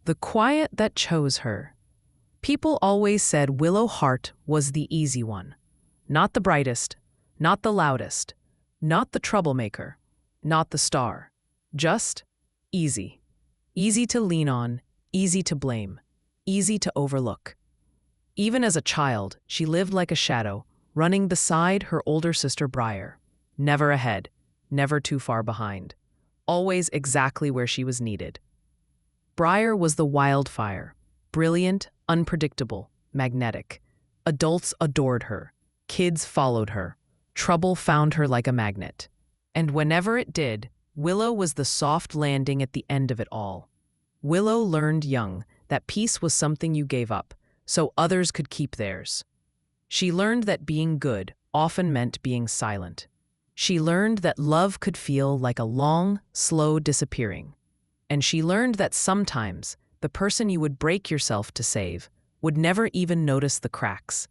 The quiet that chose her. People always said Willow Hart was the easy one. Not the brightest, not the loudest, not the troublemaker, not the star. Just easy. Easy to lean on, easy to blame, easy to overlook. Even as a child, she lived like a shadow, running beside her older sister Briar. Never ahead, never too far behind. Always exactly where she was needed. Briar was the wildfire, brilliant, unpredictable, magnetic. Adults adored her. Kids followed her. Trouble found her like a magnet. And whenever it did, Willow was the soft landing at the end of it all. Willow learned young that peace was something you gave up, so others could keep theirs. She learned that being good often meant being silent. She learned that love could feel like a long, slow disappearing. And she learned that sometimes the person you would break yourself to save would never even notice the cracks.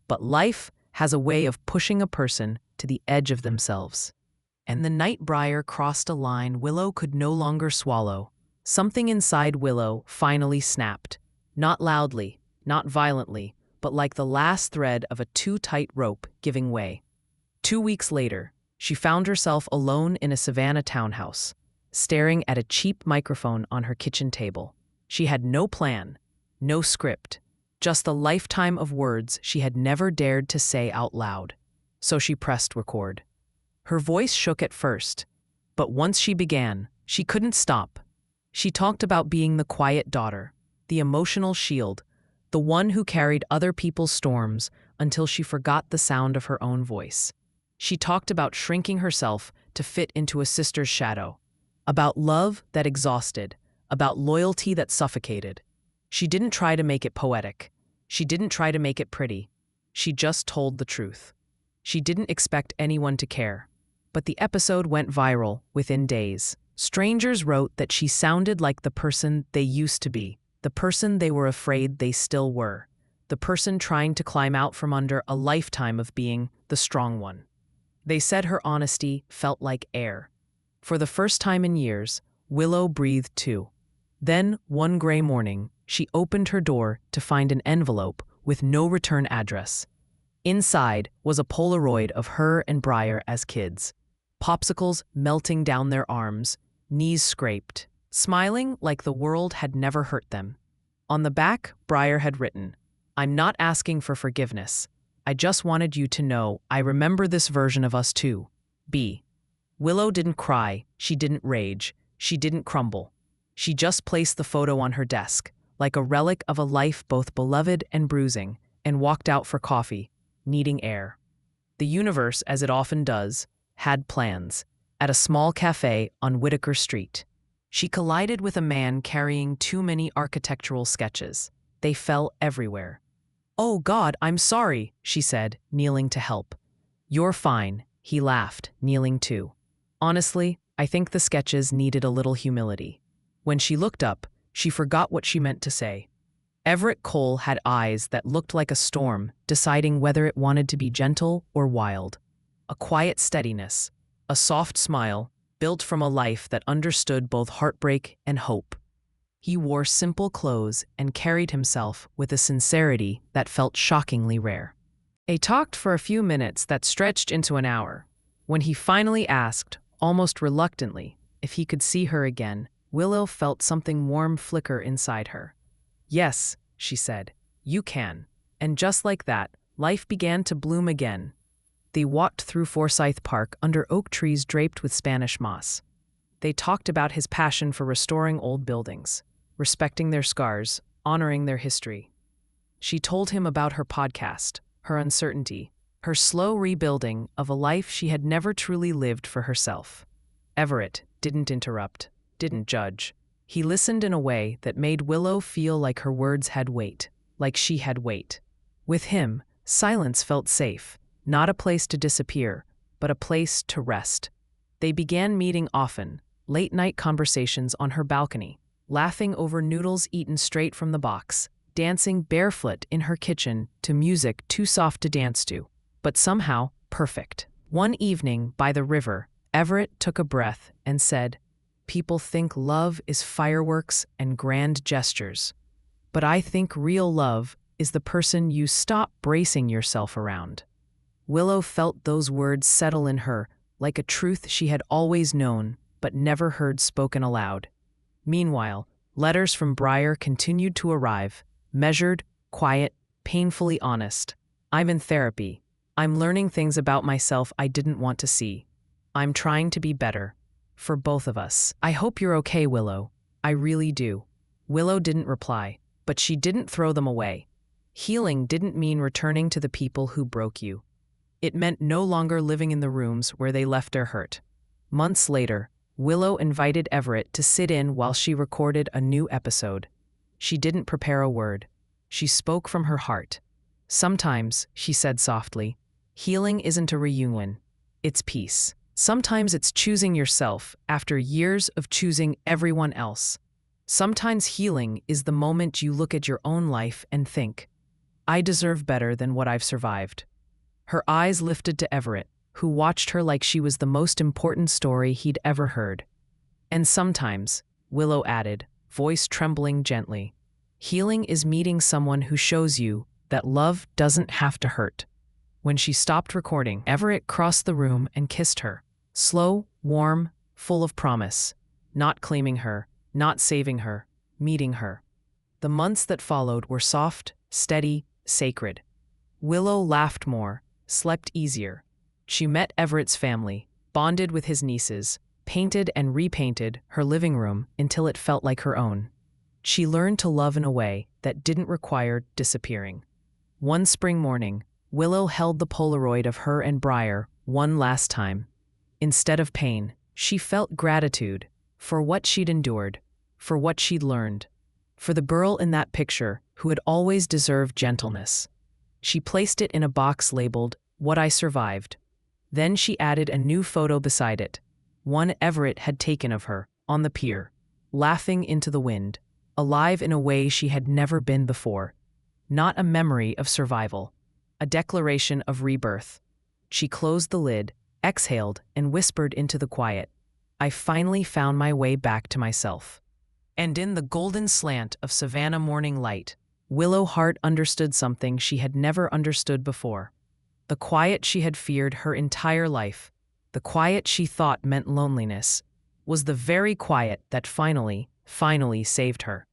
But life has a way of pushing a person to the edge of themselves. And the night Briar crossed a line Willow could no longer swallow, something inside Willow finally snapped. Not loudly, not violently, but like the last thread of a too-tight rope giving way. 2 weeks later, she found herself alone in a Savannah townhouse, staring at a cheap microphone on her kitchen table. She had no plan, no script, just the lifetime of words she had never dared to say out loud. So she pressed record. Her voice shook at first, but once she began, she couldn't stop. She talked about being the quiet daughter, the emotional shield, the one who carried other people's storms until she forgot the sound of her own voice. She talked about shrinking herself to fit into a sister's shadow, about love that exhausted, about loyalty that suffocated. She didn't try to make it poetic. She didn't try to make it pretty. She just told the truth. She didn't expect anyone to care. But the episode went viral within days. Strangers wrote that she sounded like the person they used to be, the person they were afraid they still were, the person trying to climb out from under a lifetime of being the strong one. They said her honesty felt like air. For the first time in years, Willow breathed too. Then, one gray morning, she opened her door to find an envelope with no return address. Inside was a Polaroid of her and Briar as kids. Popsicles melting down their arms, knees scraped, smiling like the world had never hurt them. On the back, Briar had written, "I'm not asking for forgiveness. I just wanted you to know I remember this version of us too. B." Willow didn't cry, she didn't rage, she didn't crumble. She just placed the photo on her desk, like a relic of a life both beloved and bruising, and walked out for coffee, needing air. The universe, as it often does, had plans. At a small cafe on Whitaker Street, she collided with a man carrying too many architectural sketches. They fell everywhere. "Oh God, I'm sorry," she said, kneeling to help. "You're fine," he laughed, kneeling too. Honestly, I think the sketches needed a little humility. When she looked up, she forgot what she meant to say. Everett Cole had eyes that looked like a storm, deciding whether it wanted to be gentle or wild. A quiet steadiness, a soft smile, built from a life that understood both heartbreak and hope. He wore simple clothes and carried himself with a sincerity that felt shockingly rare. They talked for a few minutes that stretched into an hour. When he finally asked, almost reluctantly, if he could see her again, Willow felt something warm flicker inside her. "Yes," she said, "you can." And just like that, life began to bloom again. They walked through Forsyth Park under oak trees draped with Spanish moss. They talked about his passion for restoring old buildings, respecting their scars, honoring their history. She told him about her podcast, her uncertainty, her slow rebuilding of a life she had never truly lived for herself. Everett didn't interrupt, didn't judge. He listened in a way that made Willow feel like her words had weight, like she had weight. With him, silence felt safe, not a place to disappear, but a place to rest. They began meeting often, late-night conversations on her balcony, laughing over noodles eaten straight from the box, dancing barefoot in her kitchen to music too soft to dance to, but somehow perfect. One evening by the river, Everett took a breath and said, People think love is fireworks and grand gestures. But I think real love is the person you stop bracing yourself around. Willow felt those words settle in her like a truth she had always known but never heard spoken aloud. Meanwhile, letters from Briar continued to arrive, measured, quiet, painfully honest. I'm in therapy. I'm learning things about myself I didn't want to see. I'm trying to be better. For both of us. I hope you're okay, Willow. I really do. Willow didn't reply, but she didn't throw them away. Healing didn't mean returning to the people who broke you. It meant no longer living in the rooms where they left their hurt. Months later, Willow invited Everett to sit in while she recorded a new episode. She didn't prepare a word. She spoke from her heart. Sometimes, she said softly, healing isn't a reunion. It's peace. Sometimes it's choosing yourself after years of choosing everyone else. Sometimes healing is the moment you look at your own life and think, I deserve better than what I've survived. Her eyes lifted to Everett, who watched her like she was the most important story he'd ever heard. And sometimes, Willow added, voice trembling gently, healing is meeting someone who shows you that love doesn't have to hurt. When she stopped recording, Everett crossed the room and kissed her. Slow, warm, full of promise. Not claiming her, not saving her, meeting her. The months that followed were soft, steady, sacred. Willow laughed more, slept easier. She met Everett's family, bonded with his nieces, painted and repainted her living room until it felt like her own. She learned to love in a way that didn't require disappearing. One spring morning, Willow held the Polaroid of her and Briar one last time. Instead of pain, she felt gratitude for what she'd endured, for what she'd learned, for the girl in that picture who had always deserved gentleness. She placed it in a box labeled, What I Survived. Then she added a new photo beside it, one Everett had taken of her, on the pier, laughing into the wind, alive in a way she had never been before. Not a memory of survival, a declaration of rebirth. She closed the lid, exhaled, and whispered into the quiet, I finally found my way back to myself. And in the golden slant of Savannah morning light, Willow Hart understood something she had never understood before. The quiet she had feared her entire life, the quiet she thought meant loneliness, was the very quiet that finally saved her.